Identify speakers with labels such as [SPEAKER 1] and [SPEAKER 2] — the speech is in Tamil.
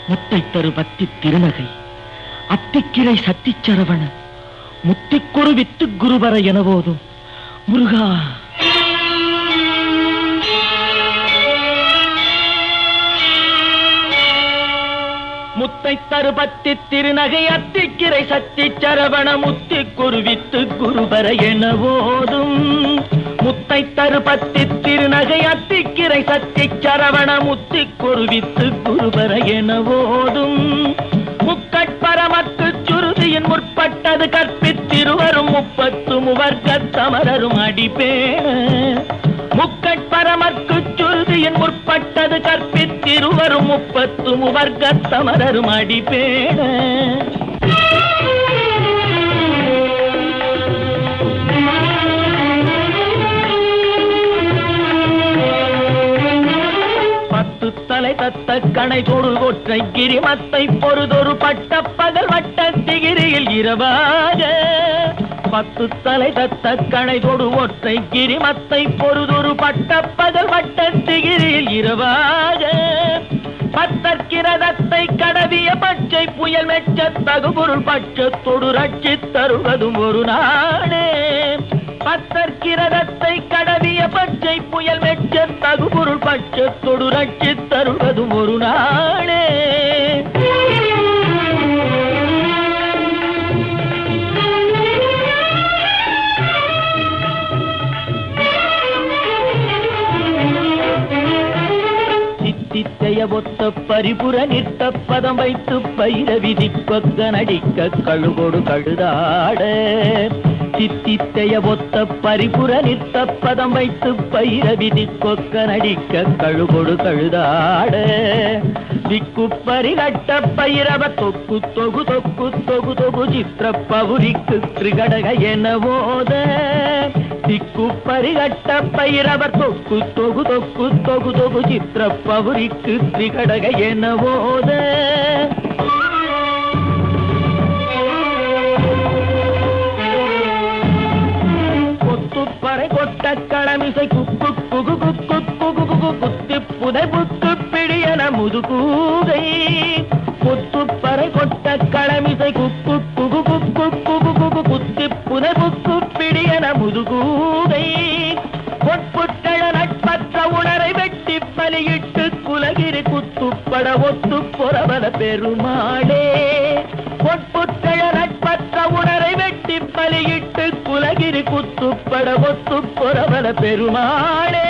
[SPEAKER 1] முத்தை தரு பத்தி திருநகை அத்திக்கிரை சத்திச்சரவண முத்திக்குரு வித்து குருவர என போதும் முருகா. முத்தை தருபத்தி திருநகை அத்திக்கிரை சத்தி சரவண முத்தி குருவித்து குருபர என போதும். முத்தை தருபத்தி திருநகை அத்திக்கிரை சத்தி சரவண முத்தி குருவித்து குருபர என போதும். முக்கட்பரமக்கு சுருதியின் முற்பட்டது கற்பித்திருவரும் 30 முவர்க்கத்தமரரும் அடிப்பேண. முக்கட்பரமற்கு சுருதியின் முற்பட்டது கற்பித்திருவரும் 30 முவர்க்கத்தமரரும் அடிப்பேண. தலை தத்த கணை தொடு ஒற்றை கிரிமத்தை பொறுதொரு பட்ட பகல் வட்ட திகிரியில் இரவாக. 10 தலை தத்த கணை தொடு ஒற்றை கிரிமத்தை பொறுதொரு பட்ட பகல் வட்ட திகிரியில் இரவாக. பத்தற்கிரதத்தை கடவிய பச்சை புயல் மெச்ச தகுபொருள் பட்சத்தொடு ரட்சி தருவதும் ஒரு நாடே. பத்தற்கிரதத்தை கடவிய பச்சை புயல் மெச்ச தகுபொருள் பட்சத்தொடு ரட்சி தருவதும் ஒரு நாளே. சித்தித்தைய ஒத்த பரிபுர நிற்க பதம் வைத்து பயிர விதி கொக்க நடிக்க கழுகொடு கழுதாட. சித்தித்தைய ஒத்த பரிபுர நிற்க பதம் வைத்து பயிர விதி கொக்க நடிக்க கழுகொடு கழுதாட. திக்கு பரிகட்ட பயிரவ தொக்கு தொகு தொக்கு தொகு தொகு சித்திர பவுரிக்கு திரிகடக என போத. திக்கு பரிகட்ட பயிரவர் தொக்கு தொகு தொக்கு தொகு தொகு சித்திர பவுரிக்கு திரிகடக என போத. கொத்துப்பறை கொட்ட களமிசை குக்கு குகு குக்கு குகு குகு குத்தி புதை புக்கு பிடியன முதுகூகை. கொத்துப்பறை கொட்ட களமிசை குக்கு குகு குக்கு குகு குகு குத்தி புதை புக்கு பிடியன முதுகூகை. பொற்புட்டழ நட்பற்ற உணரை வெட்டி பலியிட்டு குலகிரி குத்துப்பட ஒத்து பொறவல பெருமாளே. பொற்புட்டழ நட்பற்ற உணரை வெட்டி பலியிட்டு குலகிரி குத்துப்பட ஒத்து பொறவல பெருமாளே.